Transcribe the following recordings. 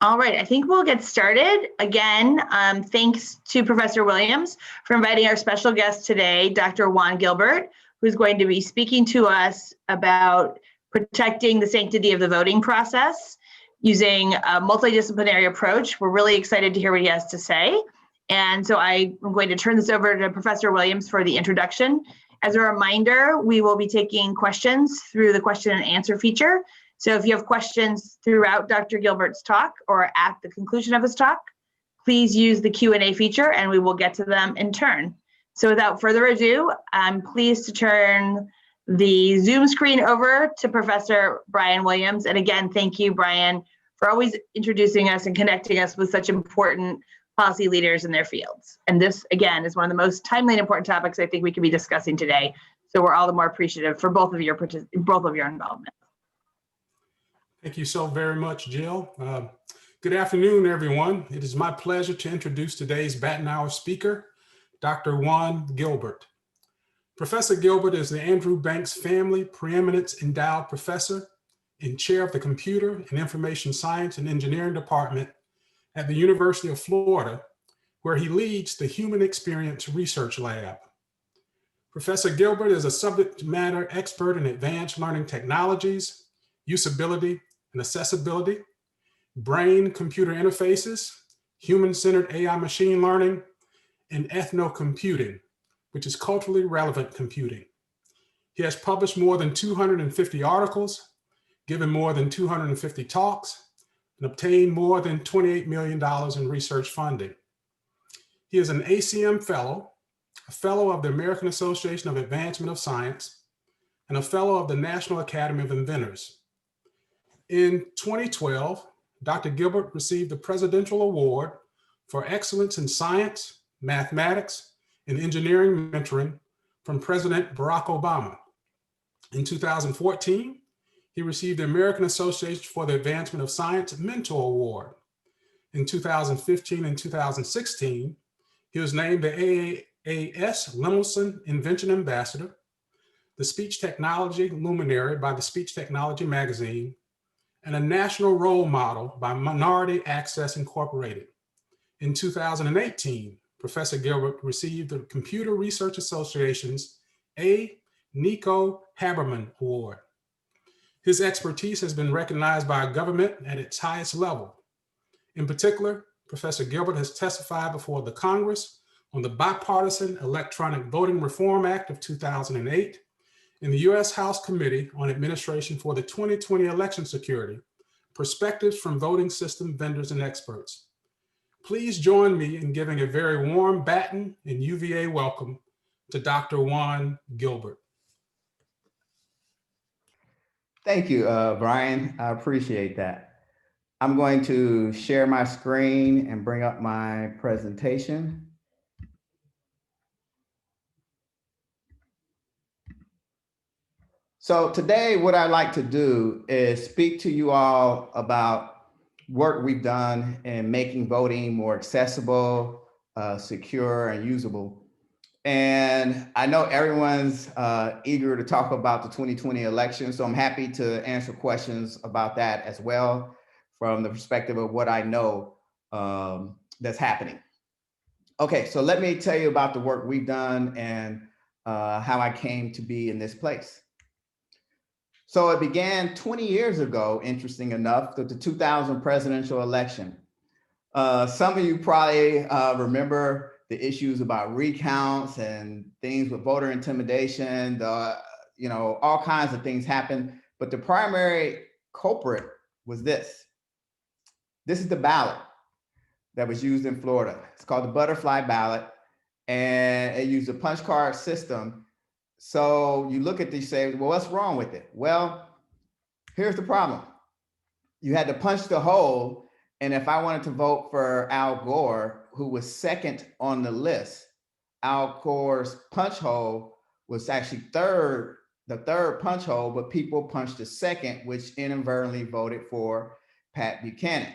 All right, I think we'll get started. Again, thanks to Professor Williams for inviting our special guest today, Dr. Juan Gilbert, who's going to be speaking to us about protecting the sanctity of the voting process using a multidisciplinary approach. We're really excited to hear what he has to say. And so I'm going to turn this over to Professor Williams for the introduction. As a reminder, we will be taking questions through the question and answer feature. So if you have questions throughout Dr. Gilbert's talk or at the conclusion of his talk, please use the Q&A feature and we will get to them in turn. So without further ado, I'm pleased to turn the Zoom screen over to Professor Brian Williams. And again, thank you, Brian, for always introducing us and connecting us with such important policy leaders in their fields. And this, again, is one of the most timely and important topics I think we could be discussing today. So we're all the more appreciative for both of your involvement. Thank you so very much, Jill. Good afternoon, everyone. It is my pleasure to introduce today's Batten Hour speaker, Dr. Juan Gilbert. Professor Gilbert is the Andrew Banks Family Preeminence Endowed Professor and Chair of the Computer and Information Science and Engineering Department at the University of Florida, where he leads the Human Experience Research Lab. Professor Gilbert is a subject matter expert in advanced learning technologies, usability and accessibility, brain-computer interfaces, human-centered AI machine learning, and ethno-computing, which is culturally relevant computing. He has published more than 250 articles, given more than 250 talks, and obtained more than $28 million in research funding. He is an ACM Fellow, a Fellow of the American Association of Advancement of Science, and a Fellow of the National Academy of Inventors. In 2012, Dr. Gilbert received the Presidential Award for Excellence in Science, Mathematics, and Engineering Mentoring from President Barack Obama. In 2014, he received the American Association for the Advancement of Science Mentor Award. In 2015 and 2016, he was named the AAAS Lemelson Invention Ambassador, the Speech Technology Luminary by the Speech Technology Magazine, and a national role model by Minority Access Incorporated. In 2018, Professor Gilbert received the Computer Research Association's A. Nico Haberman Award. His expertise has been recognized by a government at its highest level. In particular, Professor Gilbert has testified before the Congress on the Bipartisan Electronic Voting Reform Act of 2008, in the U.S. House Committee on Administration for the 2020 Election Security, Perspectives from Voting System Vendors and Experts. Please join me in giving a very warm Batten and UVA welcome to Dr. Juan Gilbert. Thank you, Brian. I appreciate that. I'm going to share my screen and bring up my presentation. So today, what I'd like to do is speak to you all about work we've done in making voting more accessible, secure, and usable. And I know everyone's eager to talk about the 2020 election, so I'm happy to answer questions about that as well from the perspective of what I know that's happening. Okay, so let me tell you about the work we've done and how I came to be in this place. So it began 20 years ago, interesting enough, with the 2000 presidential election. Some of you probably remember the issues about recounts and things with voter intimidation, all kinds of things happened. But the primary culprit was this. This is the ballot that was used in Florida. It's called the butterfly ballot, and it used a punch card system. So you look at these, say, well, what's wrong with it? Well, here's the problem. You had to punch the hole, and if I wanted to vote for Al Gore, who was second on the list, Al Gore's punch hole was actually the third punch hole, but people punched the second, which inadvertently voted for Pat Buchanan.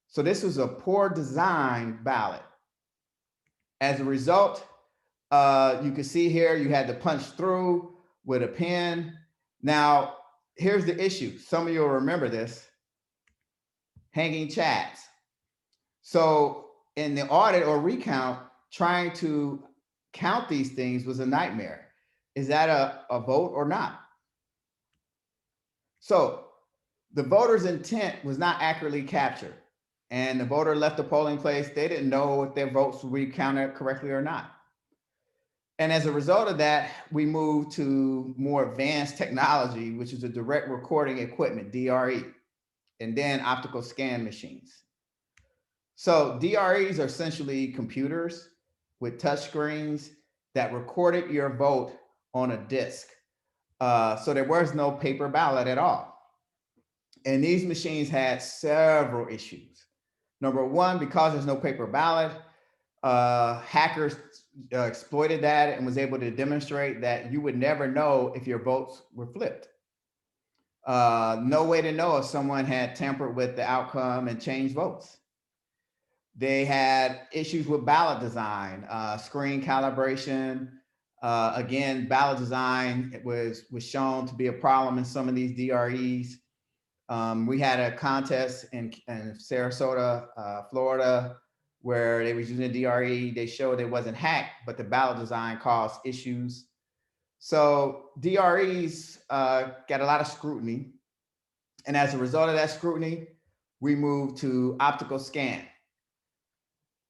So this was a poor design ballot. As a result, you can see here, you had to punch through with a pen. Now, here's the issue. Some of you will remember this. hanging chads. So in the audit or recount, trying to count these things was a nightmare. Is that a vote or not? So the voter's intent was not accurately captured, and the voter left the polling place. They didn't know if their votes were counted correctly or not. And as a result of that, we moved to more advanced technology, which is a direct recording equipment, DRE, and then optical scan machines. So DREs are essentially computers with touch screens that recorded your vote on a disk. So there was no paper ballot at all. And these machines had several issues. Number one, because there's no paper ballot, hackers exploited that and was able to demonstrate that you would never know if your votes were flipped. No way to know if someone had tampered with the outcome and changed votes. They had issues with ballot design, screen calibration. Again, ballot design was shown to be a problem in some of these DREs. We had a contest in Sarasota, Florida, where they was using a DRE. They showed it wasn't hacked, but the ballot design caused issues. So DREs got a lot of scrutiny. And as a result of that scrutiny, we moved to optical scan.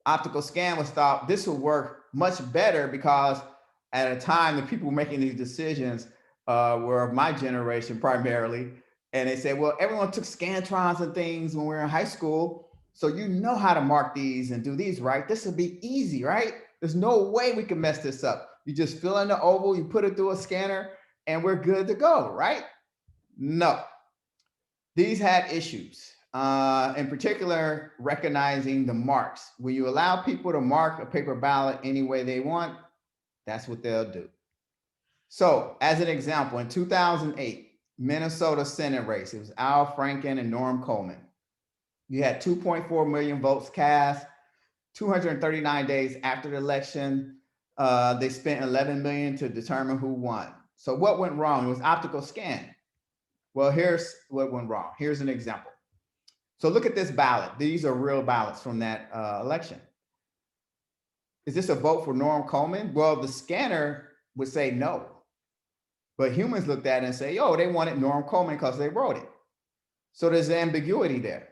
Optical scan was thought this would work much better because at a time the people making these decisions were of my generation primarily. And they said, well, everyone took Scantrons and things when we were in high school. So you know how to mark these and do these, right? This would be easy, right? There's no way we can mess this up. You just fill in the oval, you put it through a scanner, and we're good to go, right? No. These had issues. In particular, recognizing the marks. When you allow people to mark a paper ballot any way they want, that's what they'll do. So as an example, in 2008, Minnesota Senate race, it was Al Franken and Norm Coleman. You had 2.4 million votes cast, 239 days after the election. They spent 11 million to determine who won. So what went wrong? It was optical scan. Well, here's what went wrong. Here's an example. So look at this ballot. These are real ballots from that election. Is this a vote for Norm Coleman? Well, the scanner would say no. But humans looked at it and say, oh, they wanted Norm Coleman because they wrote it. So there's ambiguity there.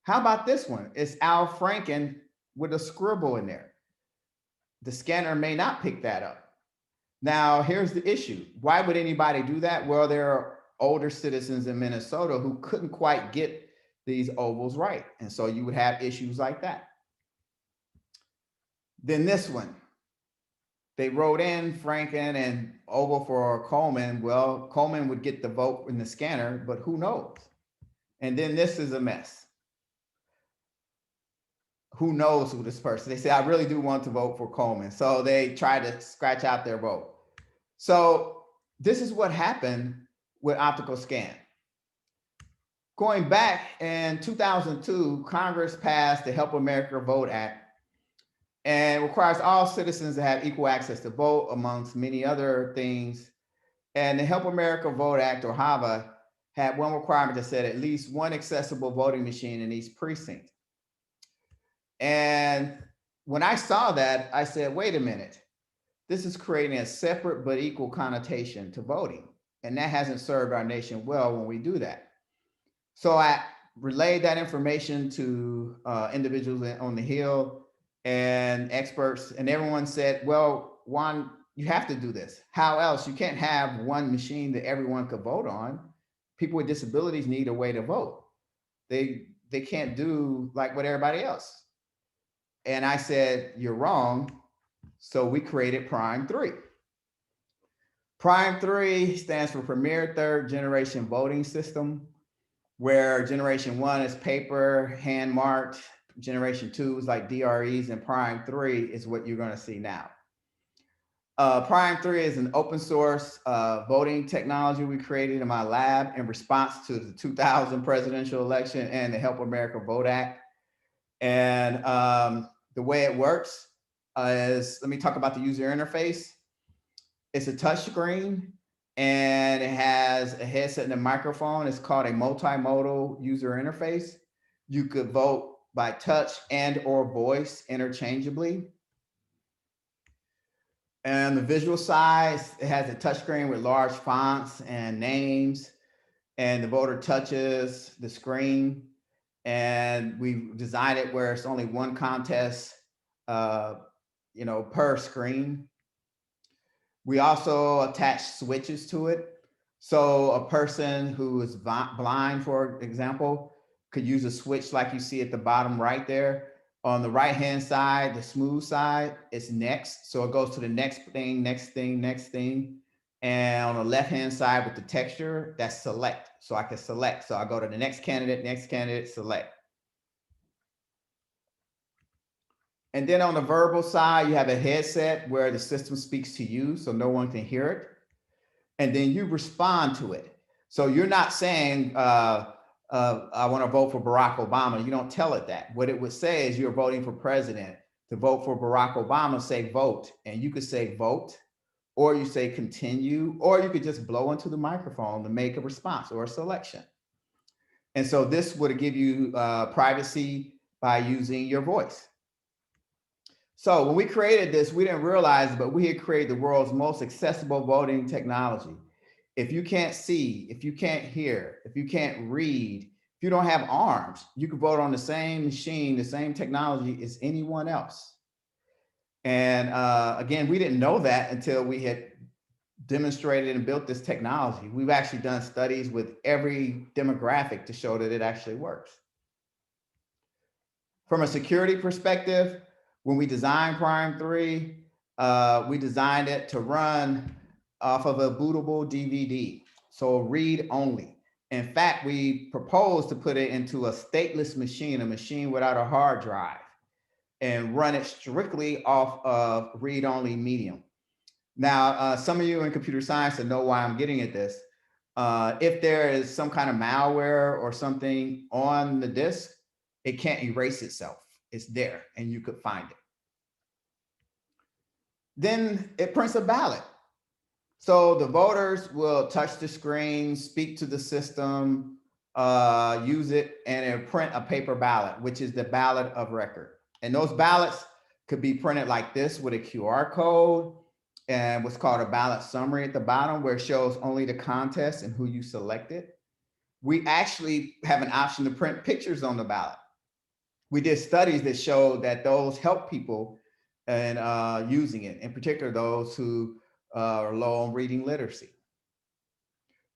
How about this one? It's Al Franken with a scribble in there. The scanner may not pick that up. Now, here's the issue. Why would anybody do that? Well, there are older citizens in Minnesota who couldn't quite get these ovals right. And so you would have issues like that. Then this one, they wrote in Franken and oval for Coleman. Well, Coleman would get the vote in the scanner, but who knows? And then this is a mess. Who knows who this person? They say, I really do want to vote for Coleman. So they try to scratch out their vote. So this is what happened with optical scan. Going back in 2002, Congress passed the Help America Vote Act and requires all citizens to have equal access to vote, amongst many other things. And the Help America Vote Act, or HAVA, had one requirement that said at least one accessible voting machine in each precinct. And when I saw that, I said, wait a minute, this is creating a separate but equal connotation to voting. And that hasn't served our nation well when we do that. So I relayed that information to individuals on the Hill and experts, and everyone said, well, Juan, you have to do this. How else? You can't have one machine that everyone could vote on. People with disabilities need a way to vote. They can't do like what everybody else. And I said, you're wrong. So we created Prime 3. Prime 3 stands for Premier Third Generation Voting System, where Generation 1 is paper, hand marked. Generation 2 is like DREs, and Prime 3 is what you're going to see now. Prime 3 is an open source voting technology we created in my lab in response to the 2000 presidential election and the Help America Vote Act. And the way it works is, let me talk about the user interface. It's a touch screen. and it has a headset and a microphone. It's called a multimodal user interface. You could vote by touch and or voice interchangeably. And the visual side, it has a touchscreen with large fonts and names, and the voter touches the screen. And we designed it where it's only one contest, per screen. We also attach switches to it. So a person who is blind, for example, could use a switch like you see at the bottom right there. On the right-hand side, the smooth side, is next. So it goes to the next thing, next thing, next thing. And on the left-hand side with the texture, that's select. So I can select. So I go to the next candidate, select. And then on the verbal side, you have a headset where the system speaks to you so no one can hear it. And then you respond to it. So you're not saying, I want to vote for Barack Obama. You don't tell it that. What it would say is you're voting for president. To vote for Barack Obama, say vote. And you could say vote, or you say continue, or you could just blow into the microphone to make a response or a selection. And so this would give you privacy by using your voice. So when we created this, we didn't realize, but we had created the world's most accessible voting technology. If you can't see, if you can't hear, if you can't read, if you don't have arms, you can vote on the same machine, the same technology as anyone else. And again, we didn't know that until we had demonstrated and built this technology. We've actually done studies with every demographic to show that it actually works. From a security perspective, when we designed Prime 3, we designed it to run off of a bootable DVD, so read only. In fact, we proposed to put it into a stateless machine, a machine without a hard drive, and run it strictly off of read-only medium. Now, some of you in computer science that know why I'm getting at this, if there is some kind of malware or something on the disk, it can't erase itself. It's there and you could find it. Then it prints a ballot. So the voters will touch the screen, speak to the system, use it, and it'll print a paper ballot, which is the ballot of record. And those ballots could be printed like this with a QR code and what's called a ballot summary at the bottom, where it shows only the contest and who you selected. We actually have an option to print pictures on the ballot. We did studies that showed that those help people in using it, in particular those who are low on reading literacy.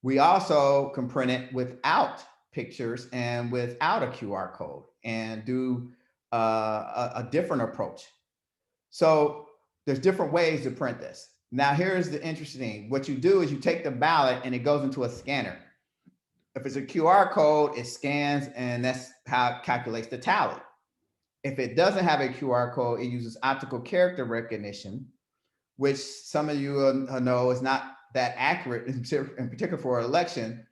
We also can print it without pictures and without a QR code and do a different approach. So there's different ways to print this. Now, here's the interesting thing. What you do is you take the ballot and it goes into a scanner. If it's a QR code, it scans and that's how it calculates the tally. If it doesn't have a QR code, it uses optical character recognition, which some of you know is not that accurate, in particular for an election.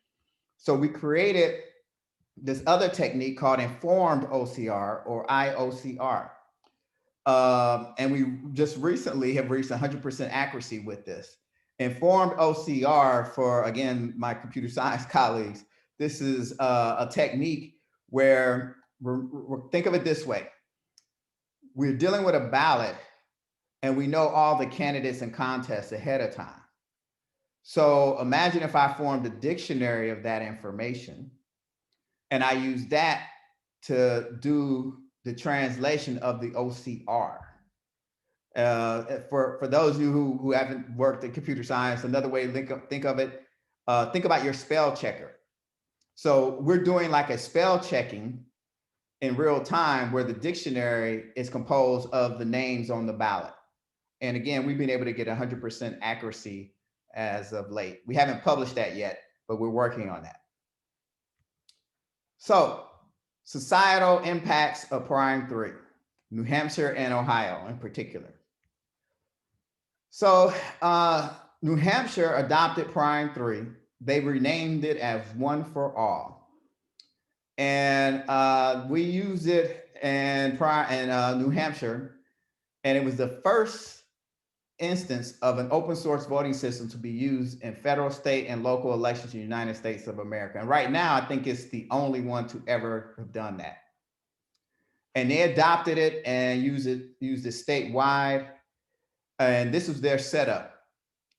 So we created this other technique called informed OCR or IOCR. And we just recently have reached 100% accuracy with this. Informed OCR, for, again, my computer science colleagues, this is a technique where think of it this way. We're dealing with a ballot and we know all the candidates and contests ahead of time. So imagine if I formed a dictionary of that information and I use that to do the translation of the OCR. For those of you who haven't worked in computer science, another way to think of it, think about your spell checker. So we're doing like a spell checking in real time where the dictionary is composed of the names on the ballot. And again, we've been able to get 100% accuracy as of late. We haven't published that yet, but we're working on that. So societal impacts of Prime 3, New Hampshire and Ohio in particular. So New Hampshire adopted Prime 3. They renamed it as One for All. And we used it in New Hampshire, and it was the first instance of an open source voting system to be used in federal, state, and local elections in the United States of America. And right now, I think it's the only one to ever have done that. And they adopted it and used it statewide. And this was their setup.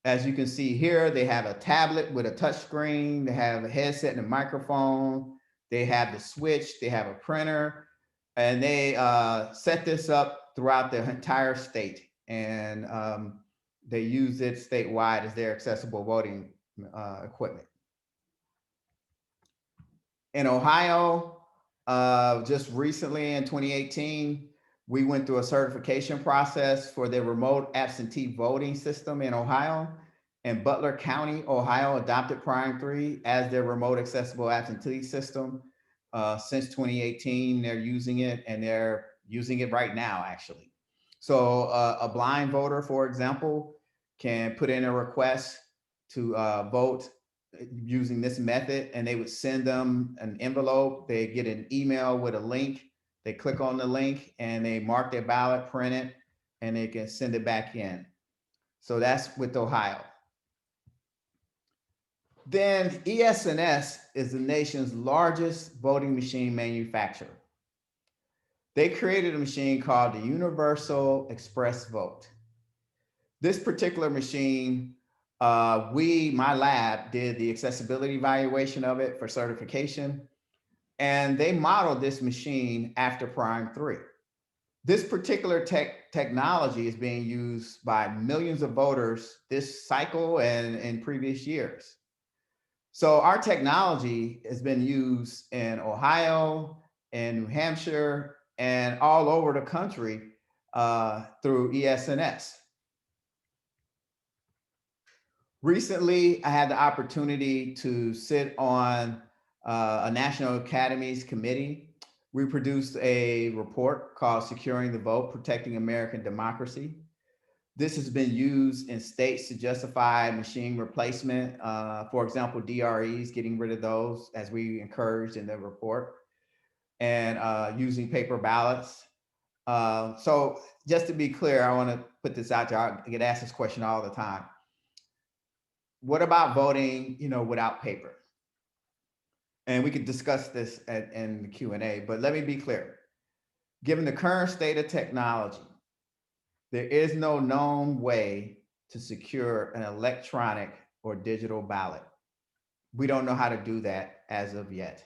As you can see here, they have a tablet with a touch screen. They have a headset and a microphone. They have the switch. They have a printer. And they set this up throughout the entire state. And they use it statewide as their accessible voting equipment. In Ohio, just recently in 2018, we went through a certification process for their remote absentee voting system in Ohio, and Butler County, Ohio adopted Prime 3 as their remote accessible absentee system. Since 2018, they're using it, and they're using it right now, actually. So a blind voter, for example, can put in a request to vote using this method, and they would send them an envelope. They get an email with a link. They click on the link and they mark their ballot, print it, and they can send it back in. So that's with Ohio. Then ES&S is the nation's largest voting machine manufacturer. They created a machine called the Universal Express Vote. This particular machine, my lab did the accessibility evaluation of it for certification, and they modeled this machine after Prime 3. This particular technology is being used by millions of voters this cycle and in previous years. So our technology has been used in Ohio and New Hampshire and all over the country through ES&S. Recently, I had the opportunity to sit on a National Academies Committee. We produced a report called Securing the Vote, Protecting American Democracy. This has been used in states to justify machine replacement. For example, DREs, getting rid of those, as we encouraged in the report, and using paper ballots. So just to be clear, I want to put this out there. I get asked this question all the time. What about voting, without paper? And we could discuss this in the Q&A, but let me be clear. Given the current state of technology, there is no known way to secure an electronic or digital ballot. We don't know how to do that as of yet.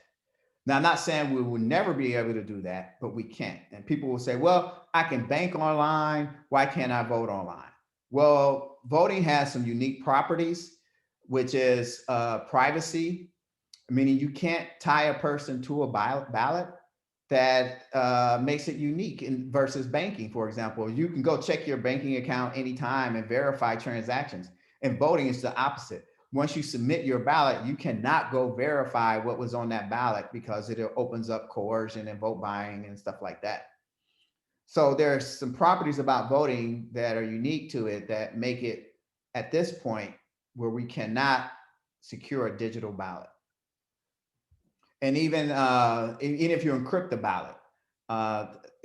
Now, I'm not saying we will never be able to do that, but we can't. And people will say, well, I can bank online. Why can't I vote online? Well, voting has some unique properties, which is privacy, meaning you can't tie a person to a ballot. That makes it unique versus banking, for example. You can go check your banking account anytime and verify transactions. And voting is the opposite. Once you submit your ballot, you cannot go verify what was on that ballot because it opens up coercion and vote buying and stuff like that. So there's some properties about voting that are unique to it that make it, at this point, where we cannot secure a digital ballot. And even if you encrypt the ballot,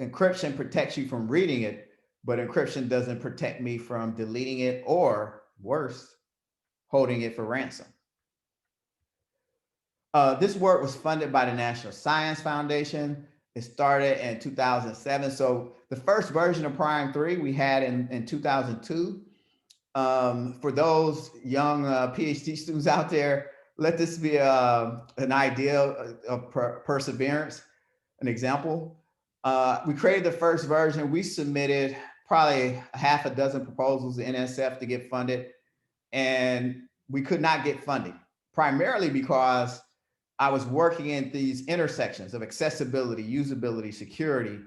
encryption protects you from reading it, but encryption doesn't protect me from deleting it or, worse, holding it for ransom. This work was funded by the National Science Foundation. It started in 2007. So the first version of Prime 3 we had in 2002. For those young PhD students out there, let this be an idea of perseverance, an example. We created the first version. We submitted probably half a dozen proposals to NSF to get funded, and we could not get funding, primarily because I was working in these intersections of accessibility, usability, security,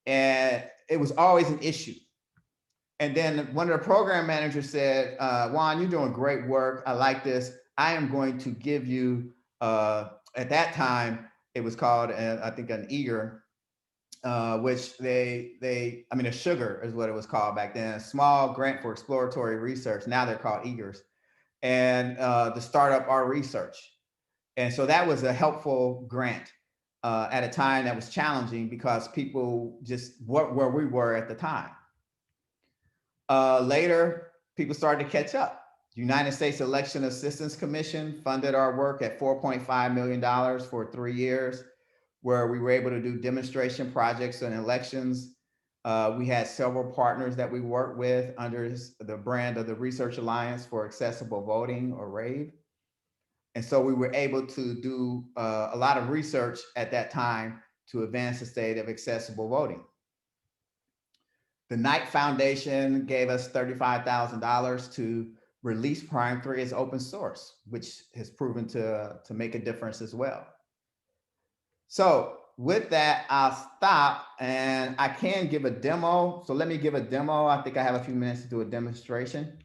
and it was always an issue. And then one of the program managers said, Juan, you're doing great work. I like this. I am going to give you, at that time, it was called, I think, an eager, which a sugar is what it was called back then, a small grant for exploratory research. Now they're called eagers, and to start up our research. And so that was a helpful grant at a time that was challenging because people just weren't where we were at the time. Later, people started to catch up. United States Election Assistance Commission funded our work at $4.5 million for 3 years, where we were able to do demonstration projects on elections. We had several partners that we worked with under the brand of the Research Alliance for Accessible Voting, or RAVE. And so we were able to do a lot of research at that time to advance the state of accessible voting. The Knight Foundation gave us $35,000 to release Prime 3 as open source, which has proven to make a difference as well. So with that, I'll stop, and I can give a demo. So let me give a demo. I think I have a few minutes to do a demonstration.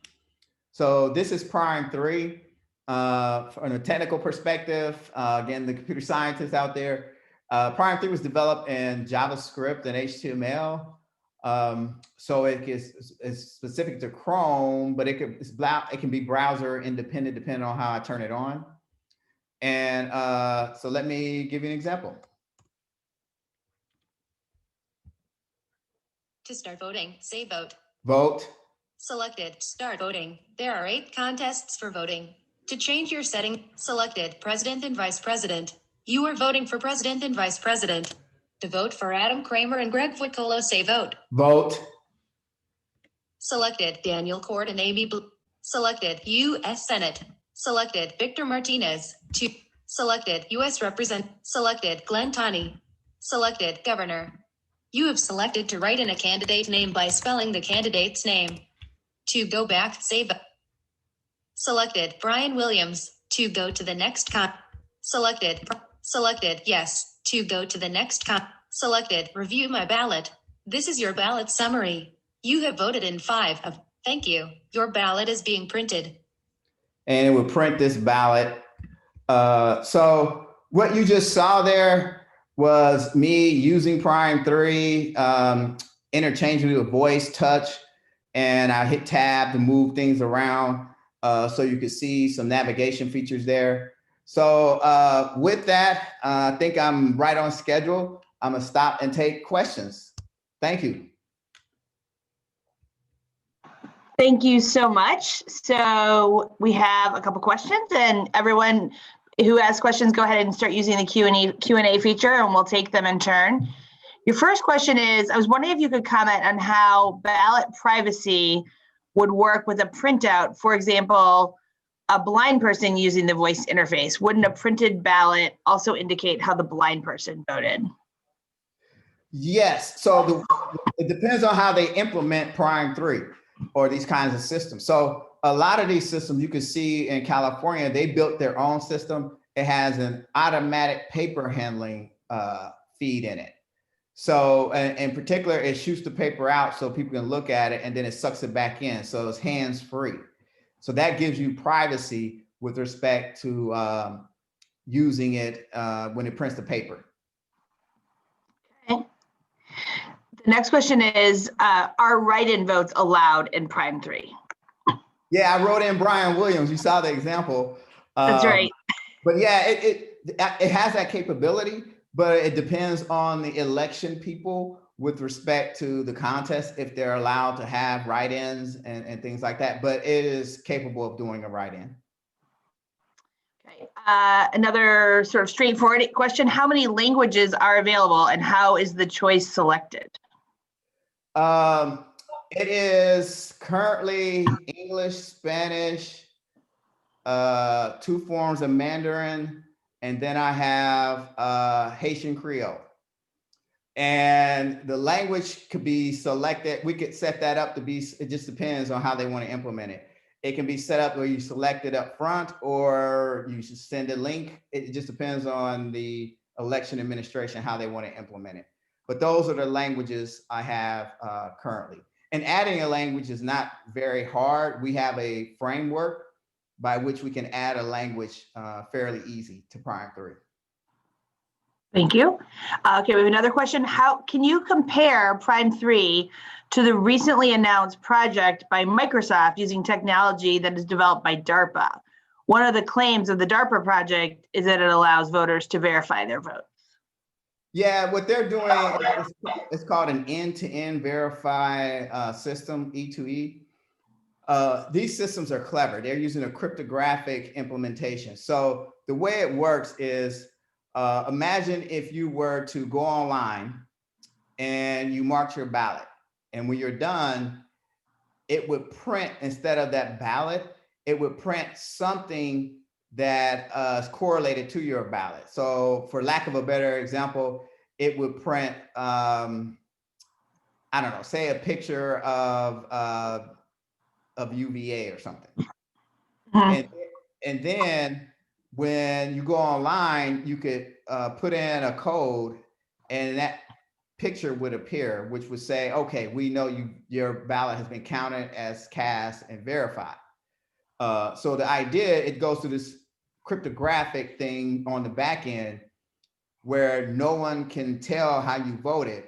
So this is Prime 3. From a technical perspective, again, the computer scientists out there, Prime 3 was developed in JavaScript and HTML. So it's specific to Chrome, but it can be browser independent depending on how I turn it on. And so let me give you an example. To start voting, say vote. Vote. Selected, start voting. There are 8 contests for voting. To change your setting, selected President and Vice President. You are voting for President and Vice President. To vote for Adam Kramer and Greg Voicolo, say vote. Vote. Selected Daniel Cord and Amy Blue. Selected U.S. Senate. Selected Victor Martinez. Selected U.S. Selected Glenn Tawney. Selected Governor. You have selected to write in a candidate name by spelling the candidate's name. To go back, say vote. Selected Brian Williams. To go to the next Selected yes. To go to the next Selected review my ballot. This is your ballot summary. You have voted in 5 of. Thank you. Your ballot is being printed. And it will print this ballot. So what you just saw there was me using Prime 3, interchangeably with voice, touch, and I hit tab to move things around so you could see some navigation features there. So with that, I think I'm right on schedule. I'm gonna stop and take questions. Thank you. Thank you so much. So we have a couple questions, and everyone who has questions, go ahead and start using the Q&A feature, and we'll take them in turn. Your first question is, I was wondering if you could comment on how ballot privacy would work with a printout. For example, a blind person using the voice interface. Wouldn't a printed ballot also indicate how the blind person voted? Yes, so it depends on how they implement Prime 3 or these kinds of systems. So a lot of these systems you can see in California, they built their own system. It has an automatic paper handling feed in it. So in particular, it shoots the paper out so people can look at it, and then it sucks it back in. So it's hands-free. So that gives you privacy with respect to using it when it prints the paper. Okay. The next question is, are write-in votes allowed in Prime 3? Yeah, I wrote in Brian Williams. You saw the example. That's right. But yeah, it has that capability, but it depends on the election people with respect to the contest, if they're allowed to have write-ins and things like that. But it is capable of doing a write-in. Okay. Another sort of straightforward question: how many languages are available, and how is the choice selected? It is currently English, Spanish, 2 forms of Mandarin, and then I have Haitian Creole. And the language could be selected. We could set that up to be, it just depends on how they want to implement it. It can be set up where you select it up front, or you should send a link. It just depends on the election administration, how they want to implement it. But those are the languages I have currently. And adding a language is not very hard. We have a framework by which we can add a language fairly easy to Prime 3. Thank you. Okay, we have another question. How can you compare Prime 3 to the recently announced project by Microsoft using technology that is developed by DARPA? One of the claims of the DARPA project is that it allows voters to verify their votes. Yeah, what they're doing it's called an end-to-end verify system, E2E. These systems are clever. They're using a cryptographic implementation. So the way it works is, imagine if you were to go online and you marked your ballot. And when you're done, it would print, instead of that ballot, it would print something that is correlated to your ballot. So for lack of a better example, it would print, I don't know, say a picture of UVA or something. Mhm. And then when you go online, you could put in a code and that picture would appear, which would say, okay, we know your ballot has been counted as cast and verified. So the idea, it goes through this cryptographic thing on the back end where no one can tell how you voted.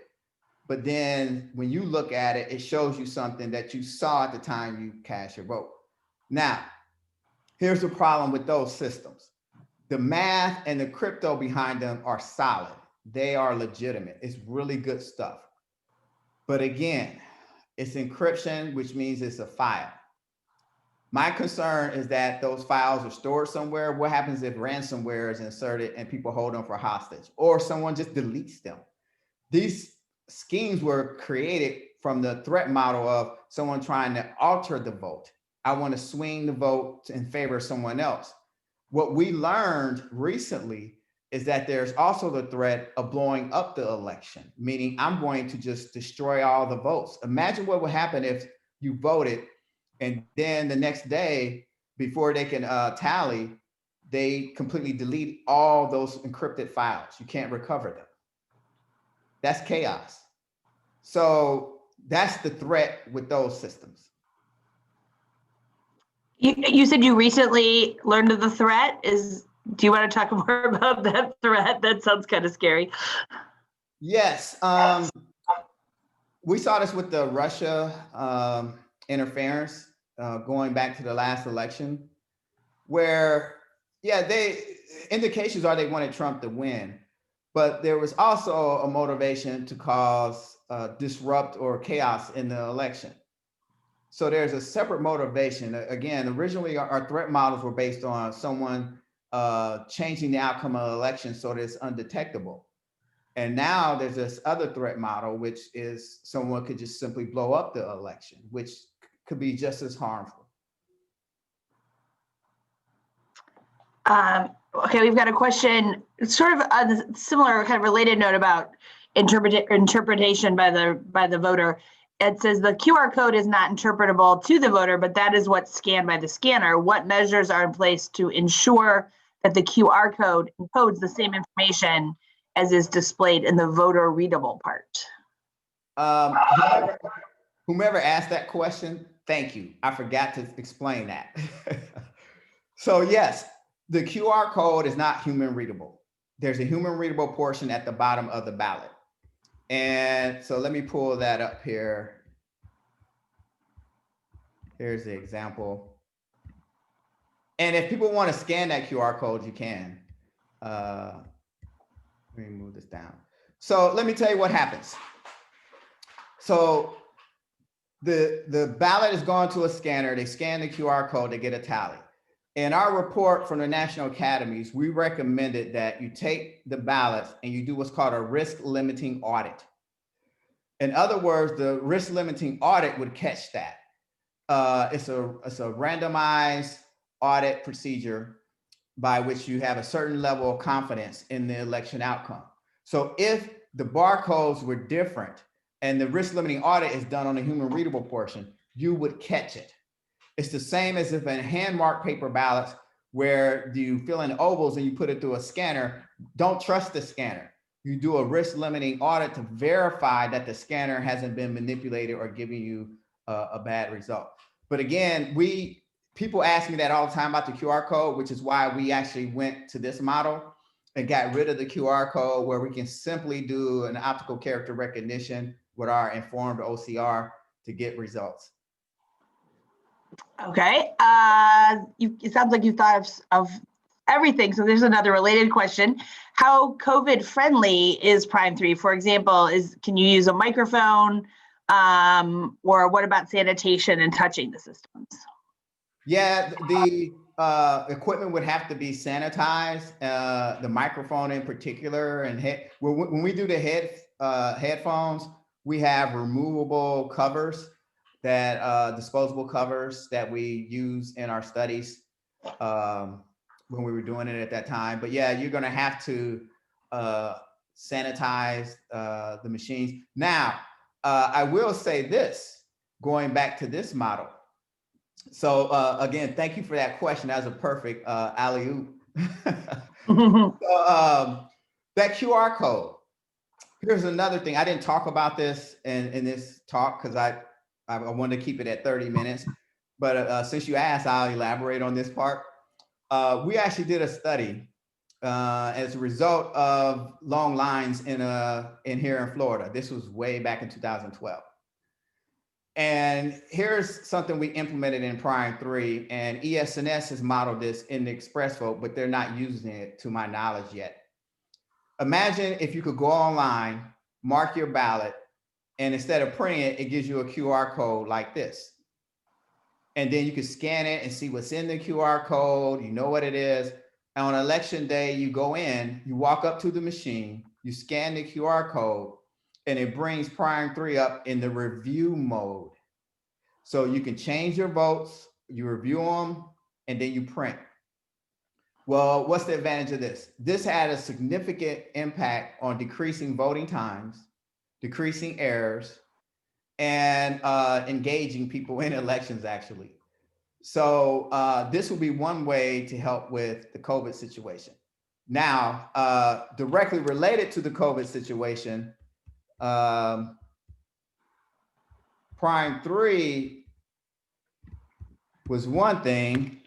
But then when you look at it, it shows you something that you saw at the time you cast your vote. Now, here's the problem with those systems. The math and the crypto behind them are solid. They are legitimate. It's really good stuff. But again, it's encryption, which means it's a file. My concern is that those files are stored somewhere. What happens if ransomware is inserted and people hold them for hostage, or someone just deletes them? These schemes were created from the threat model of someone trying to alter the vote. I want to swing the vote in favor of someone else. What we learned recently is that there's also the threat of blowing up the election, meaning I'm going to just destroy all the votes. Imagine what would happen if you voted and then the next day, before they can tally, they completely delete all those encrypted files. You can't recover them. That's chaos. So that's the threat with those systems. You said you recently learned of the threat. Do you want to talk more about that threat? That sounds kind of scary. Yes. We saw this with the Russia interference going back to the last election, where, yeah, indications are they wanted Trump to win, but there was also a motivation to cause disrupt or chaos in the election. So there's a separate motivation. Again, originally our threat models were based on someone changing the outcome of the election so that it's undetectable. And now there's this other threat model, which is someone could just simply blow up the election, which could be just as harmful. Okay, we've got a question, sort of on a similar kind of related note about interpretation by the voter. It says the QR code is not interpretable to the voter, but that is what's scanned by the scanner. What measures are in place to ensure that the QR code encodes the same information as is displayed in the voter readable part? Whomever asked that question, thank you. I forgot to explain that. So yes, the QR code is not human readable. There's a human readable portion at the bottom of the ballot. And so let me pull that up here. Here's the example. And if people want to scan that QR code, you can. Let me move this down. So let me tell you what happens. So the ballot is going to a scanner. They scan the QR code, they get a tally. In our report from the National Academies, we recommended that you take the ballots and you do what's called a risk limiting audit. In other words, the risk limiting audit would catch that. It's a randomized audit procedure by which you have a certain level of confidence in the election outcome. So if the barcodes were different and the risk limiting audit is done on the human readable portion, you would catch it. It's the same as if in hand-marked paper ballots where you fill in ovals and you put it through a scanner. Don't trust the scanner. You do a risk limiting audit to verify that the scanner hasn't been manipulated or giving you a bad result. But again, people ask me that all the time about the QR code, which is why we actually went to this model and got rid of the QR code, where we can simply do an optical character recognition with our informed OCR to get results. Okay, it sounds like you thought of everything. So there's another related question. How COVID friendly is Prime 3? For example, can you use a microphone? Or what about sanitation and touching the systems? Yeah, the equipment would have to be sanitized, the microphone in particular. And when we do the headphones, we have removable covers disposable covers that we use in our studies when we were doing it at that time. But yeah, you're going to have to sanitize the machines. Now, I will say this, going back to this model. So again, thank you for that question. That was a perfect alley-oop. So, that QR code. Here's another thing. I didn't talk about this in this talk because I wanted to keep it at 30 minutes. But since you asked, I'll elaborate on this part. We actually did a study as a result of long lines in here in Florida. This was way back in 2012. And here's something we implemented in Prime 3, and ES&S has modeled this in the Express Vote, but they're not using it to my knowledge yet. Imagine if you could go online, mark your ballot, and instead of printing it, it gives you a QR code like this. And then you can scan it and see what's in the QR code, you know what it is. And on election day, you go in, you walk up to the machine, you scan the QR code, and it brings Prime 3 up in the review mode. So you can change your votes, you review them, and then you print. Well, what's the advantage of this? This had a significant impact on decreasing voting times, decreasing errors, and engaging people in elections, actually. So this will be one way to help with the COVID situation. Now, directly related to the COVID situation, Prime 3 was one thing.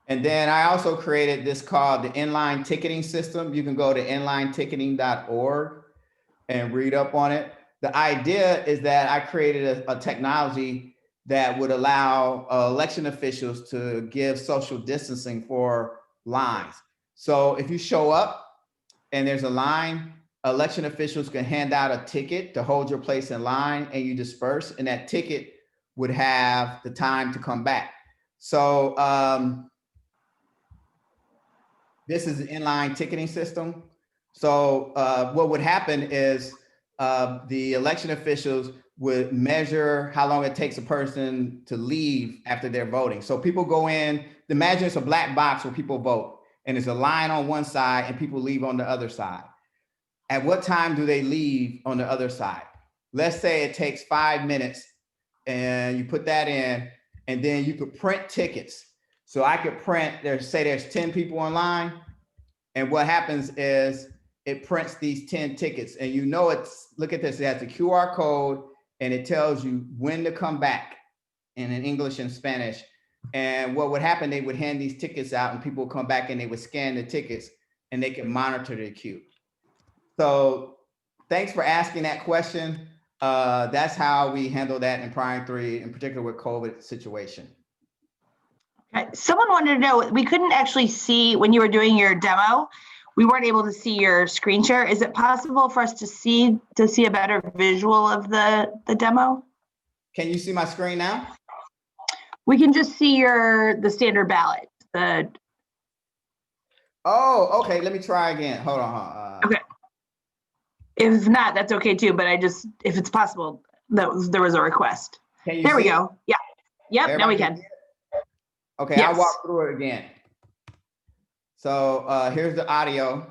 And then I also created this called the inline ticketing system. You can go to inlineticketing.org and read up on it. The idea is that I created a technology that would allow election officials to give social distancing for lines. So if you show up and there's a line, election officials can hand out a ticket to hold your place in line, and you disperse, and that ticket would have the time to come back. So this is an inline ticketing system. So what would happen is the election officials would measure how long it takes a person to leave after they're voting. So people go in, imagine it's a black box where people vote, and there's a line on one side and people leave on the other side. At what time do they leave on the other side? Let's say it takes 5 minutes, and you put that in, and then you could print tickets. So I could print, say there's 10 people online, and what happens is it prints these 10 tickets, and you know look at this, it has a QR code, and it tells you when to come back in English and Spanish. And what would happen, they would hand these tickets out, and people would come back and they would scan the tickets, and they could monitor the queue. So thanks for asking that question. That's how we handle that in Prime 3, in particular with COVID situation. Okay. Someone wanted to know, we couldn't actually see when you were doing your demo, we weren't able to see your screen share. Is it possible for us to see a better visual of the demo? Can you see my screen now? We can just see the standard ballot. Oh, okay. Let me try again. Hold on. Okay. If not, that's okay too. But if it's possible, there was a request. There we go. Yeah. Yep. Everybody, now we can. Okay. Yes. I'll walk through it again. So here's the audio.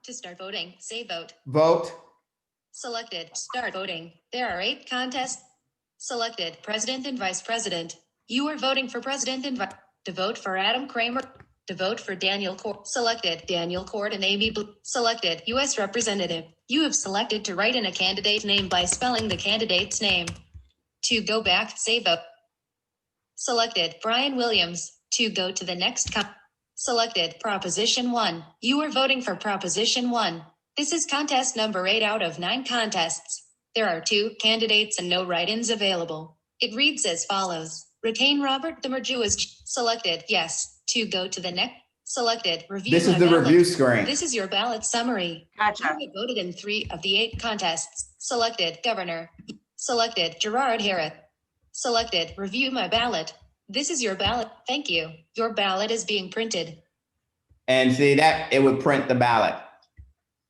To start voting, say vote. Vote. Selected, start voting. There are 8 contests. Selected, president and vice president. You are voting for president and vice. To vote for Adam Kramer. To vote for Daniel Court. Selected, Daniel Court and Amy Blue. Selected, U.S. representative. You have selected to write in a candidate's name by spelling the candidate's name. To go back, say vote. Selected, Brian Williams. To go to the next selected, Proposition 1. You are voting for Proposition 1. This is contest number 8 out of 9 contests. There are 2 candidates and no write-ins available. It reads as follows. Retain Robert the Merju as selected. Yes. To go to the next. Selected. Review. This is my the ballot. review screen. This is your ballot summary. Gotcha. You have voted in 3 of the 8 contests. Selected. Governor. Selected. Gerard Harris. Selected. Review my ballot. This is your ballot. Thank you. Your ballot is being printed. And see that it would print the ballot.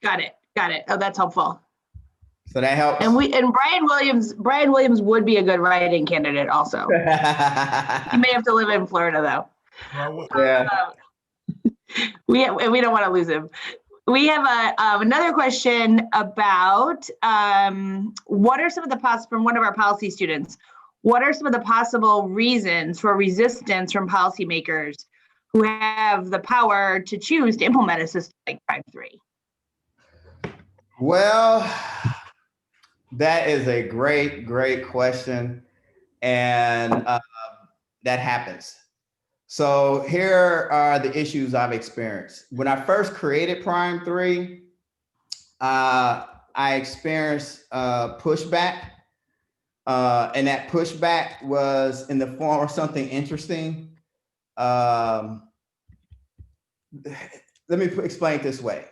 Got it. Got it. Oh, that's helpful. So that helps. And Brian Williams would be a good write-in candidate also. He may have to live in Florida though. Yeah. We don't want to lose him. We have another question about what are some of the from one of our policy students. What are some of the possible reasons for resistance from policymakers who have the power to choose to implement a system like Prime 3? Well, that is a great question. And that happens. So here are the issues I've experienced. When I first created Prime 3, I experienced pushback. And that pushback was in the form of something interesting. Let me explain it this way.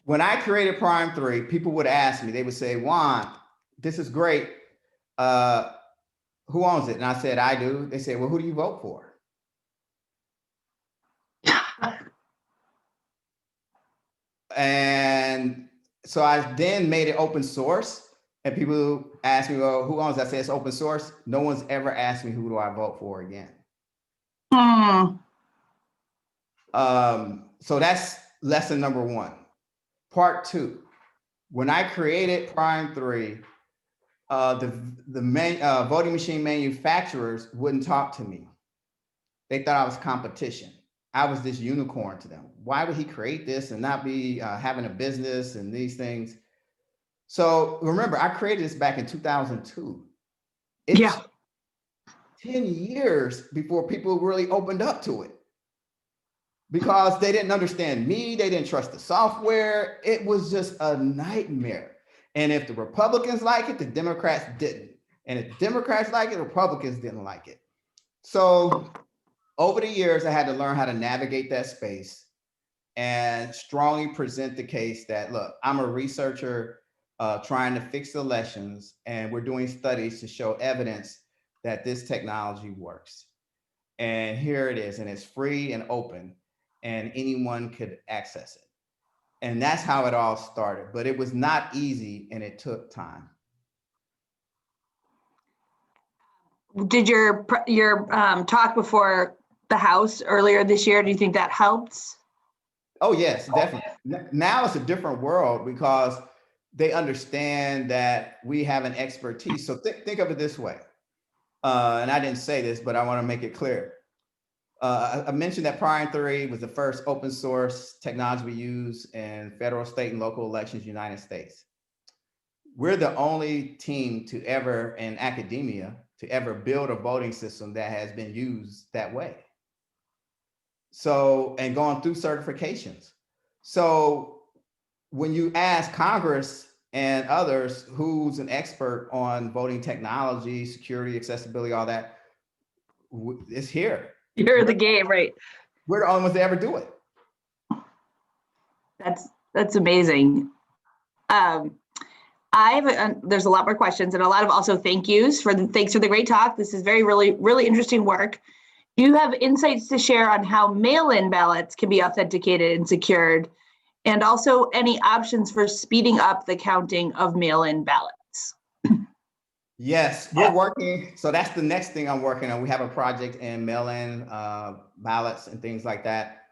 When I created Prime 3, people would ask me, they would say, Juan, this is great. Who owns it? And I said, I do. They said, well, who do you vote for? And so I then made it open source. And people ask me, well, who owns it? I say it's open source. No one's ever asked me, who do I vote for again? So that's lesson number 1. Part 2, when I created Prime 3, the voting machine manufacturers wouldn't talk to me. They thought I was competition. I was this unicorn to them. Why would he create this and not be having a business and these things? So remember, I created this back in 2002. It's 10 years before people really opened up to it. Because they didn't understand me, they didn't trust the software. It was just a nightmare. And if the Republicans like it, the Democrats didn't. And if the Democrats like it, the Republicans didn't like it. So over the years, I had to learn how to navigate that space and strongly present the case that, look, I'm a researcher trying to fix elections, and we're doing studies to show evidence that this technology works. And here it is, and it's free and open, and anyone could access it. And that's how it all started. But it was not easy, and it took time. Did your talk before the House earlier this year, do you think that helped? Oh, yes, definitely. Now it's a different world because they understand that we have an expertise. So think of it this way. And I didn't say this, but I want to make it clear. I mentioned that Prime 3 was the first open source technology we use in federal, state, and local elections in the United States. We're the only team to ever, in academia, to ever build a voting system that has been used that way. So, and going through certifications. So when you ask Congress and others who's an expert on voting technology, security, accessibility, all that, it's here. You're the game, right? We're the only ones that ever do it. That's amazing. There's a lot more questions and a lot of also thanks for the great talk. This is really interesting work. Do you have insights to share on how mail-in ballots can be authenticated and secured, and also any options for speeding up the counting of mail-in ballots? Yes, we're working. So that's the next thing I'm working on. We have a project in mail-in ballots and things like that.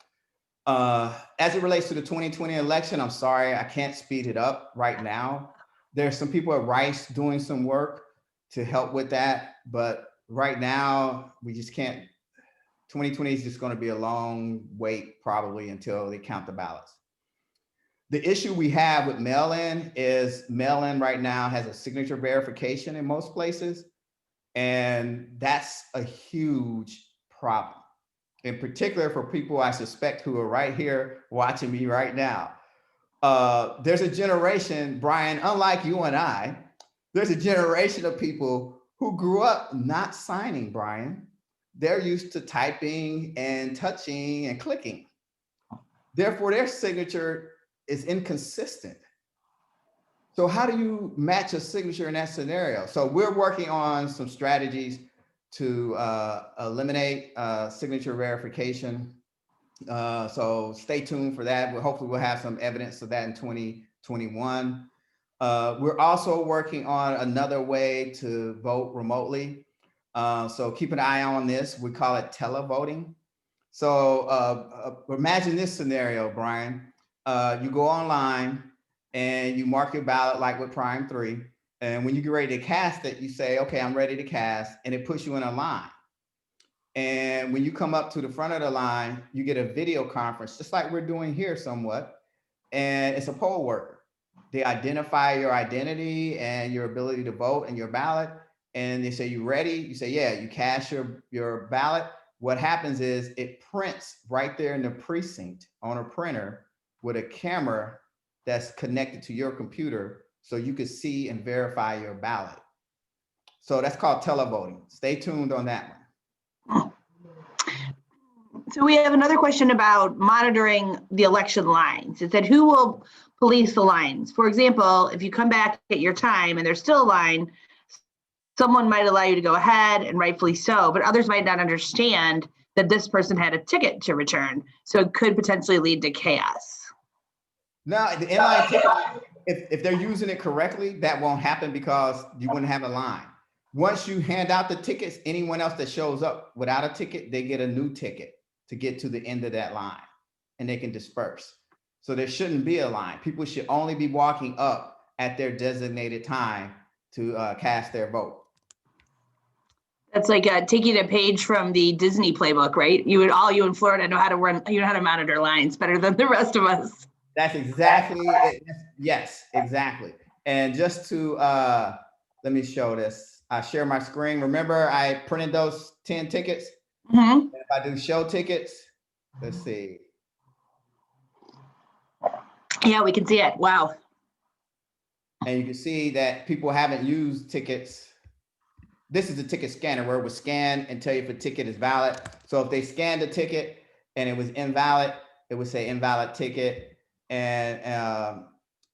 As it relates to the 2020 election, I'm sorry, I can't speed it up right now. There's some people at Rice doing some work to help with that, but right now we just can't. 2020 is just going to be a long wait probably until they count the ballots. The issue we have with mail-in is mail-in right now has a signature verification in most places, and that's a huge problem. In particular for people I suspect who are right here watching me right now. There's a generation, Brian, unlike you and I, There's a generation of people who grew up not signing, Brian. They're used to typing and touching and clicking. Therefore, their signature is inconsistent. So how do you match a signature in that scenario? So we're working on some strategies to eliminate signature verification. So stay tuned for that. Hopefully we'll have some evidence of that in 2021. We're also working on another way to vote remotely. So keep an eye on this. We call it televoting. So imagine this scenario, Brian. You go online and you mark your ballot like with Prime 3. And when you get ready to cast it, you say, okay, I'm ready to cast, and it puts you in a line. And when you come up to the front of the line, you get a video conference, just like we're doing here somewhat. And it's a poll worker. They identify your identity and your ability to vote and your ballot. And they say, you ready? You say, yeah, you cast your ballot. What happens is it prints right there in the precinct on a printer with a camera that's connected to your computer so you can see and verify your ballot. So that's called televoting. Stay tuned on that one. So we have another question about monitoring the election lines. It said, who will police the lines? For example, if you come back at your time and there's still a line, someone might allow you to go ahead, and rightfully so, but others might not understand that this person had a ticket to return. So it could potentially lead to chaos. No, the inline ticket, if they're using it correctly, that won't happen because you wouldn't have a line. Once you hand out the tickets, anyone else that shows up without a ticket, they get a new ticket to get to the end of that line and they can disperse. So there shouldn't be a line. People should only be walking up at their designated time to cast their vote. That's like taking a page from the Disney playbook, right? You in Florida know how to monitor lines better than the rest of us. That's exactly it. Yes, exactly. And just to, let me show this. I share my screen. Remember, I printed those 10 tickets. Mm-hmm. If I do show tickets, let's see. Yeah, we can see it. Wow. And you can see that people haven't used tickets. This is the ticket scanner where it would scan and tell you if a ticket is valid. So if they scanned a ticket and it was invalid, it would say invalid ticket. And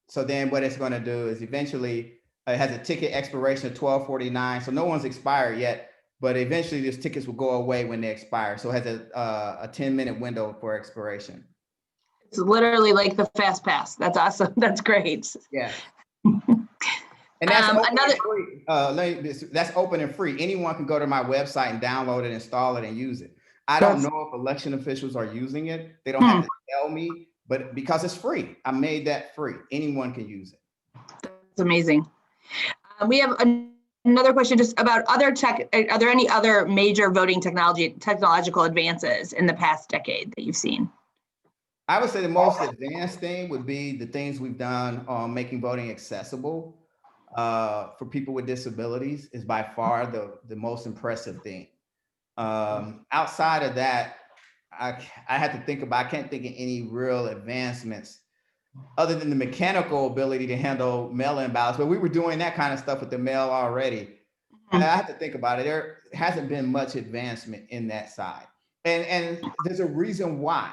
so then what it's going to do is eventually it has a ticket expiration of 12/49. So no one's expired yet, but eventually these tickets will go away when they expire. So it has a 10-minute window for expiration. It's literally like the fast pass. That's awesome. That's great. Yeah. And that's open and free. That's open and free. Anyone can go to my website and download it, install it, and use it. I don't know if election officials are using it. They don't have to tell me, but because it's free, I made that free. Anyone can use it. That's amazing. We have another question just about other tech. Are there any other major voting technological advances in the past decade that you've seen? I would say the most advanced thing would be the things we've done on making voting accessible for people with disabilities is by far the most impressive thing. Outside of that, I had to think about, I can't think of any real advancements other than the mechanical ability to handle mail-in ballots, but we were doing that kind of stuff with the mail already. And I have to think about it. There hasn't been much advancement in that side. And there's a reason why.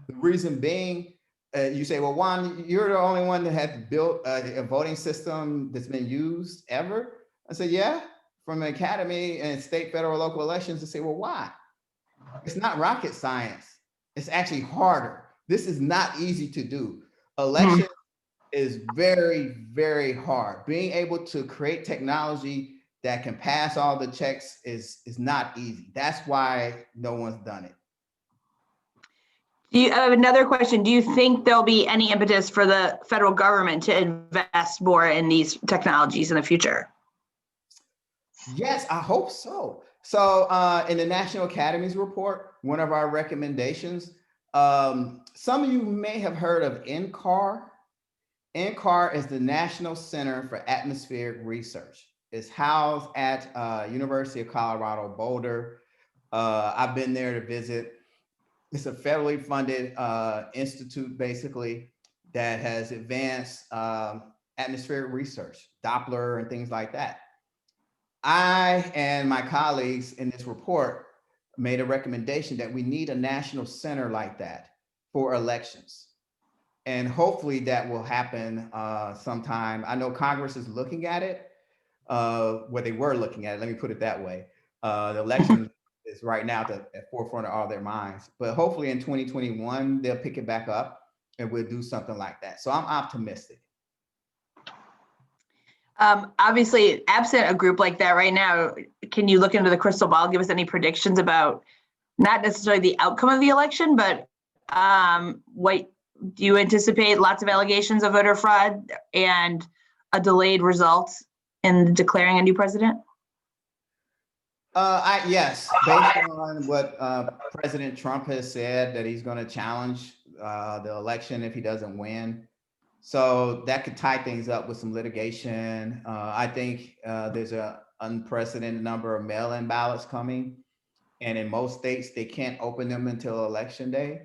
The reason being, you say, well, Juan, you're the only one that had built a voting system that's been used ever. I said, yeah, from the academy and state, federal, local elections. To say, well, why? It's not rocket science. It's actually harder. This is not easy to do. Election is very, very hard. Being able to create technology that can pass all the checks is not easy. That's why no one's done it. I have another question. Do you think there'll be any impetus for the federal government to invest more in these technologies in the future? Yes, I hope so. So in the National Academies report, one of our recommendations, some of you may have heard of NCAR. NCAR is the National Center for Atmospheric Research. It's housed at University of Colorado Boulder. I've been there to visit. It's a federally funded institute, basically, that has advanced atmospheric research. Doppler and things like that. I and my colleagues in this report made a recommendation that we need a national center like that for elections. And hopefully that will happen sometime. I know Congress is looking at it, where they were looking at it. Let me put it that way. The election is right now at the forefront of all their minds. But hopefully in 2021, they'll pick it back up and we'll do something like that. So I'm optimistic. Obviously, absent a group like that right now, can you look into the crystal ball, give us any predictions about not necessarily the outcome of the election, but what do you anticipate? Lots of allegations of voter fraud and a delayed result in declaring a new president? Yes, based on what President Trump has said, that he's going to challenge the election if he doesn't win. So that could tie things up with some litigation. I think there's an unprecedented number of mail-in ballots coming. And in most states, they can't open them until election day.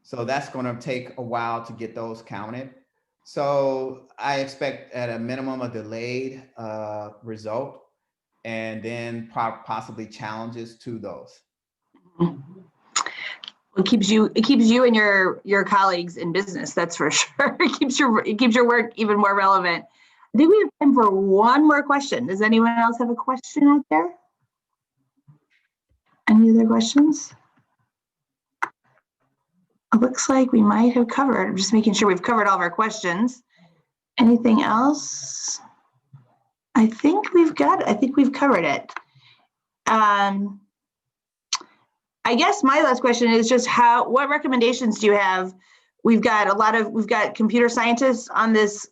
So that's going to take a while to get those counted. So I expect at a minimum a delayed result, and then possibly challenges to those. It keeps you and your colleagues in business, that's for sure. It keeps your work even more relevant. I think we have time for one more question. Does anyone else have a question out there? Any other questions? It looks like we might have covered. I'm just making sure we've covered all of our questions. Anything else? I think we've covered it. I guess my last question is just what recommendations do you have? We've got computer scientists on this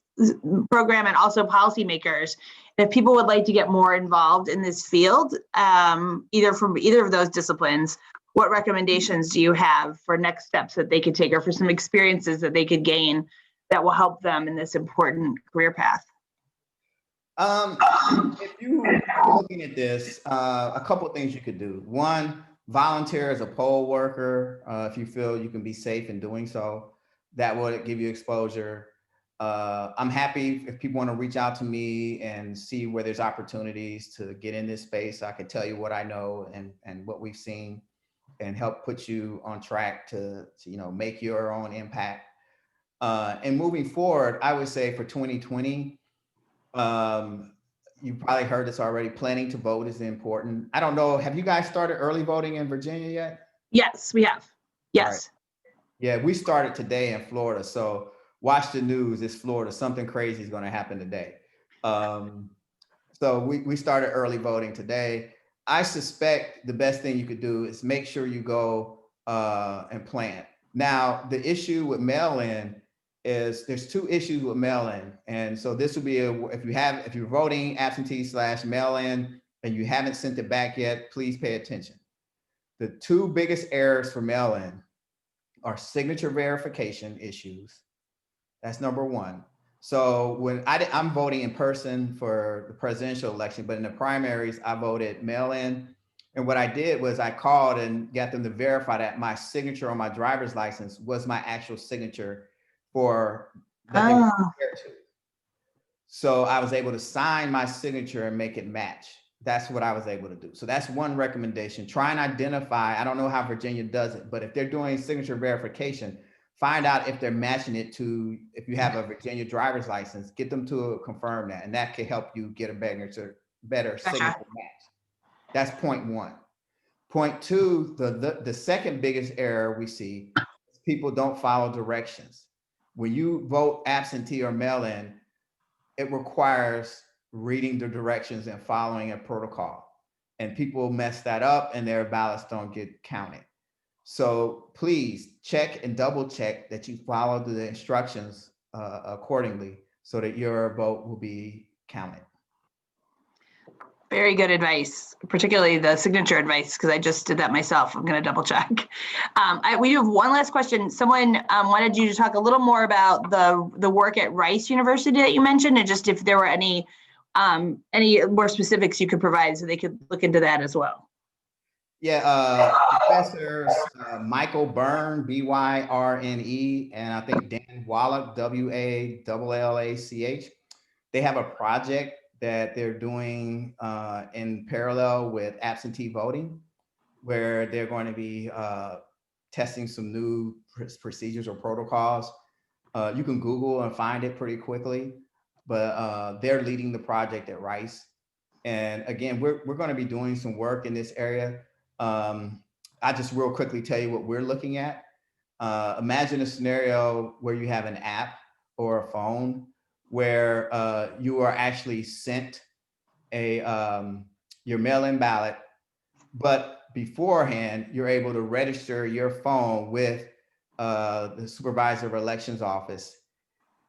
program and also policymakers. If people would like to get more involved in this field, either from either of those disciplines, what recommendations do you have for next steps that they could take, or for some experiences that they could gain that will help them in this important career path? If you're looking at this, a couple of things you could do. One, volunteer as a poll worker if you feel you can be safe in doing so. That would give you exposure. I'm happy if people want to reach out to me and see where there's opportunities to get in this space. I can tell you what I know and what we've seen, and help put you on track to make your own impact. And moving forward, I would say for 2020, you probably heard this already, planning to vote is important. I don't know, have you guys started early voting in Virginia yet? Yes, we have. Yes. Right. Yeah, we started today in Florida. So watch the news, it's Florida. Something crazy is going to happen today. So we started early voting today. I suspect the best thing you could do is make sure you go and plan. Now, the issue with mail-in is there's two issues with mail-in. And so this will be if you're voting absentee/mail-in and you haven't sent it back yet, please pay attention. The two biggest errors for mail-in are signature verification issues. That's number one. So when I'm voting in person for the presidential election, but in the primaries, I voted mail-in. And what I did was I called and got them to verify that my signature on my driver's license was my actual signature for that they were compared to. So I was able to sign my signature and make it match. That's what I was able to do. So that's one recommendation. Try and identify, I don't know how Virginia does it, but if they're doing signature verification, find out if they're matching it to, if you have a Virginia driver's license, get them to confirm that. And that can help you get a better signature match. That's point one. Point two, the second biggest error we see is people don't follow directions. When you vote absentee or mail-in, it requires reading the directions and following a protocol. And people mess that up and their ballots don't get counted. So please check and double check that you follow the instructions accordingly so that your vote will be counted. Very good advice, particularly the signature advice, because I just did that myself. I'm going to double check. We do have one last question. Someone wanted you to talk a little more about the work at Rice University that you mentioned, and just if there were any more specifics you could provide so they could look into that as well. Yeah, Professors Michael Byrne, B-Y-R-N-E, and I think Dan Wallach, W-A-L-L-A-C-H. They have a project that they're doing in parallel with absentee voting, where they're going to be testing some new procedures or protocols. You can Google and find it pretty quickly, but they're leading the project at Rice. And again, we're going to be doing some work in this area. I just real quickly tell you what we're looking at. Imagine a scenario where you have an app or a phone where you are actually sent your mail-in ballot, but beforehand, you're able to register your phone with the supervisor of elections office,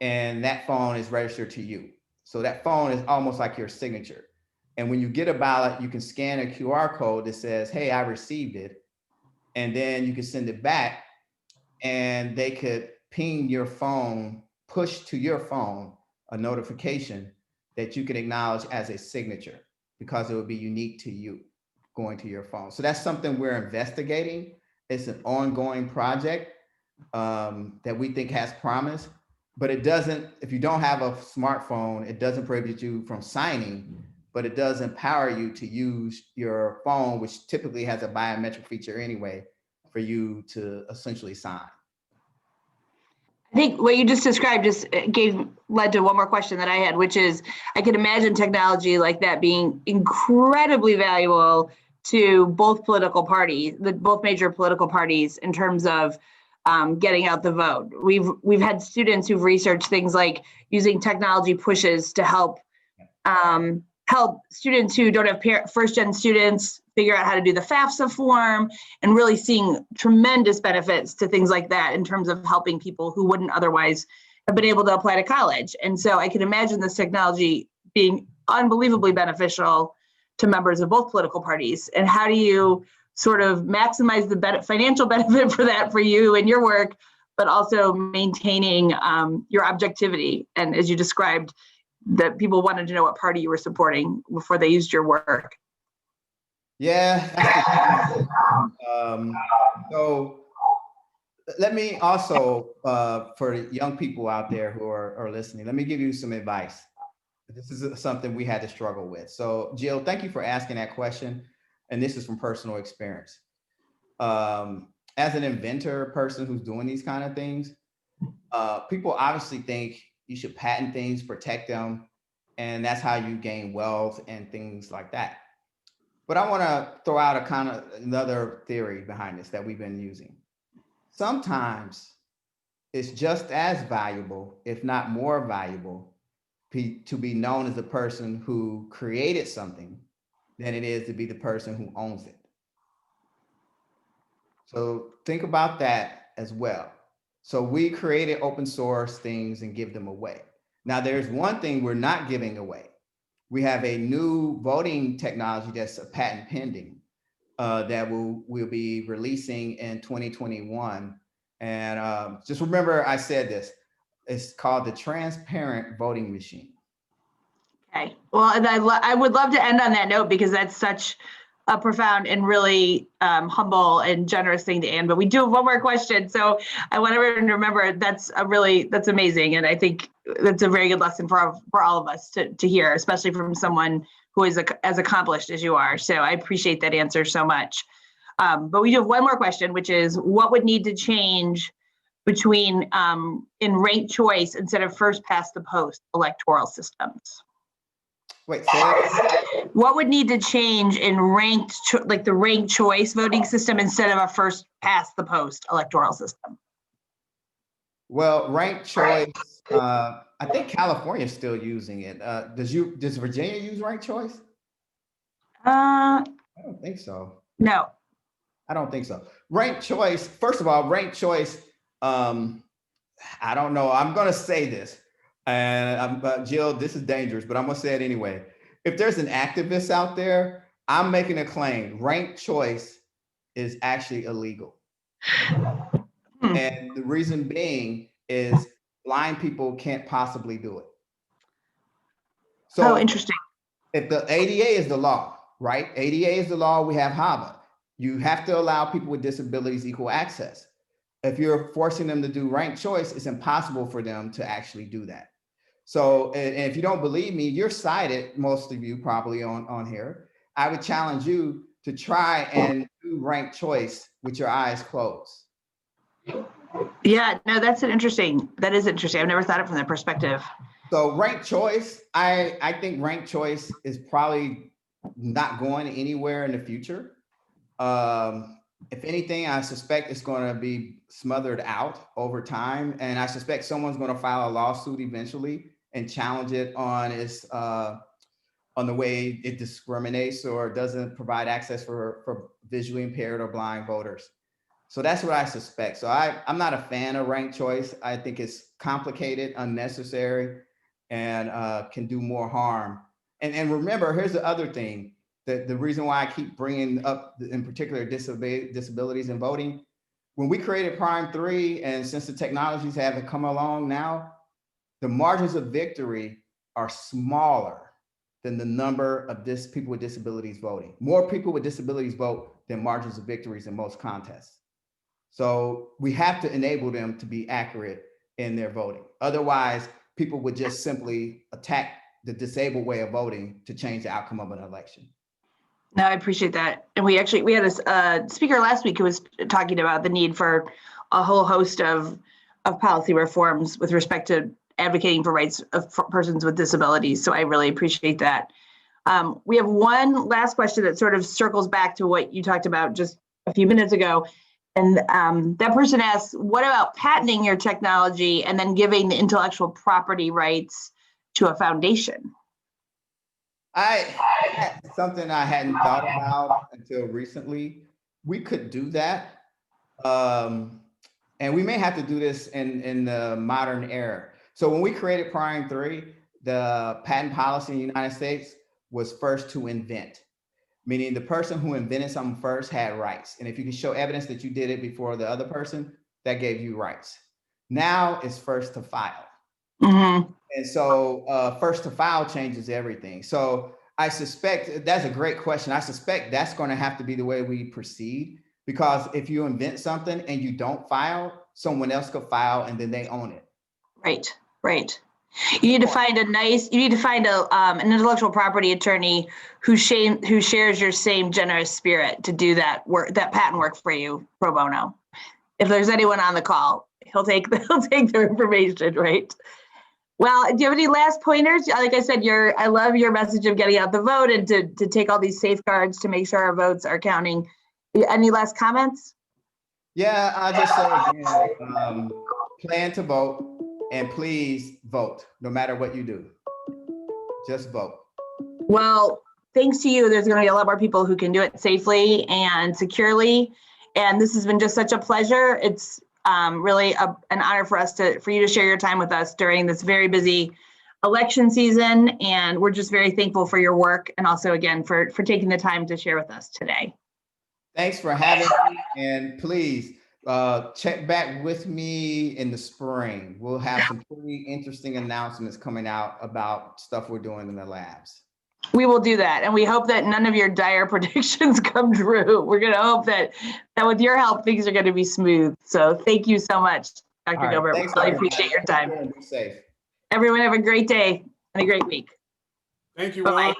and that phone is registered to you. So that phone is almost like your signature. And when you get a ballot, you can scan a QR code that says, hey, I received it. And then you can send it back, and they could ping your phone, push to your phone a notification that you can acknowledge as a signature, because it would be unique to you going to your phone. So that's something we're investigating. It's an ongoing project that we think has promise, but it doesn't, if you don't have a smartphone, it doesn't prohibit you from signing, but it does empower you to use your phone, which typically has a biometric feature anyway, for you to essentially sign. I think what you just described just led to one more question that I had, which is, I can imagine technology like that being incredibly valuable to both political parties, both major political parties, in terms of getting out the vote. We've had students who've researched things like using technology pushes to help students who don't have first-gen students figure out how to do the FAFSA form, and really seeing tremendous benefits to things like that in terms of helping people who wouldn't otherwise have been able to apply to college. And so I can imagine this technology being unbelievably beneficial to members of both political parties. And how do you sort of maximize the financial benefit for that for you and your work, but also maintaining your objectivity? And as you described, that people wanted to know what party you were supporting before they used your work. Yeah. So let me also, for young people out there who are listening, let me give you some advice. This is something we had to struggle with. So Jill, thank you for asking that question. And this is from personal experience. As an inventor person who's doing these kind of things, people obviously think you should patent things, protect them, and that's how you gain wealth and things like that. But I want to throw out a kind of another theory behind this that we've been using. Sometimes it's just as valuable, if not more valuable, to be known as the person who created something than it is to be the person who owns it. So think about that as well. So we created open source things and give them away. Now there's one thing we're not giving away. We have a new voting technology that's a patent pending that we'll be releasing in 2021. And just remember, I said this, it's called the transparent voting machine. Okay, well, and I would love to end on that note, because that's such a profound and really humble and generous thing to end. But we do have one more question, so I want everyone to remember that's amazing, and I think that's a very good lesson for all of us to hear, especially from someone who is as accomplished as you are. So I appreciate that answer so much. But we do have one more question, which is, what would need to change between in ranked choice instead of first past the post electoral systems? Wait, say what would need to change in the ranked choice voting system instead of a first past the post electoral system? Well, ranked choice, I think California is still using it. Does Virginia use ranked choice? I don't think so. No. I don't think so. Ranked choice, first of all, ranked choice, I don't know. I'm going to say this. And Jill, this is dangerous, but I'm gonna say it anyway. If there's an activist out there, I'm making a claim. Ranked choice is actually illegal. And the reason being is blind people can't possibly do it. So interesting. If the ADA is the law, right? ADA is the law, we have HAVA. You have to allow people with disabilities equal access. If you're forcing them to do ranked choice, it's impossible for them to actually do that. So, and if you don't believe me, you're cited, most of you probably on here. I would challenge you to try and do ranked choice with your eyes closed. Yeah, no, that is interesting. I've never thought of it from that perspective. So ranked choice, I think ranked choice is probably not going anywhere in the future. If anything, I suspect it's going to be smothered out over time. And I suspect someone's going to file a lawsuit eventually and challenge it on its on the way it discriminates or doesn't provide access for visually impaired or blind voters. So that's what I suspect. So I'm not a fan of ranked choice. I think it's complicated, unnecessary, and can do more harm. And remember, here's the other thing. The reason why I keep bringing up, in particular, disabilities in voting. When we created Prime 3, and since the technologies haven't come along now, the margins of victory are smaller than the number of people with disabilities voting. More people with disabilities vote than margins of victories in most contests. So we have to enable them to be accurate in their voting. Otherwise, people would just simply attack the disabled way of voting to change the outcome of an election. No, I appreciate that. And we had a speaker last week who was talking about the need for a whole host of policy reforms with respect to advocating for rights of persons with disabilities. So I really appreciate that. We have one last question that sort of circles back to what you talked about just a few minutes ago. And that person asks, what about patenting your technology and then giving the intellectual property rights to a foundation? That's something I hadn't thought about until recently. We could do that. And we may have to do this in the modern era. So when we created Prime 3, the patent policy in the United States was first to invent, meaning the person who invented something first had rights. And if you can show evidence that you did it before the other person, that gave you rights. Now it's first to file. Mm-hmm. And so first to file changes everything. So I suspect that's a great question. I suspect that's going to have to be the way we proceed, because if you invent something and you don't file, someone else could file and then they own it. Right, right. You need to find an intellectual property attorney who shares your same generous spirit to do that work, that patent work for you pro bono. If there's anyone on the call, he'll take their information, right? Well, do you have any last pointers? Like I said, I love your message of getting out the vote and to take all these safeguards to make sure our votes are counting. Any last comments? Yeah, I'll just say again, plan to vote. And please vote, no matter what you do. Just vote. Well, thanks to you, there's going to be a lot more people who can do it safely and securely. And this has been just such a pleasure. It's really an honor for you to share your time with us during this very busy election season. And we're just very thankful for your work and also, again, for taking the time to share with us today. Thanks for having me. And please, check back with me in the spring. We'll have some pretty interesting announcements coming out about stuff we're doing in the labs. We will do that. And we hope that none of your dire predictions come true. We're going to hope that with your help, things are going to be smooth. So thank you so much, Dr. Gilbert. We really appreciate your time. Be safe. Everyone have a great day and a great week. Thank you. Bye-bye.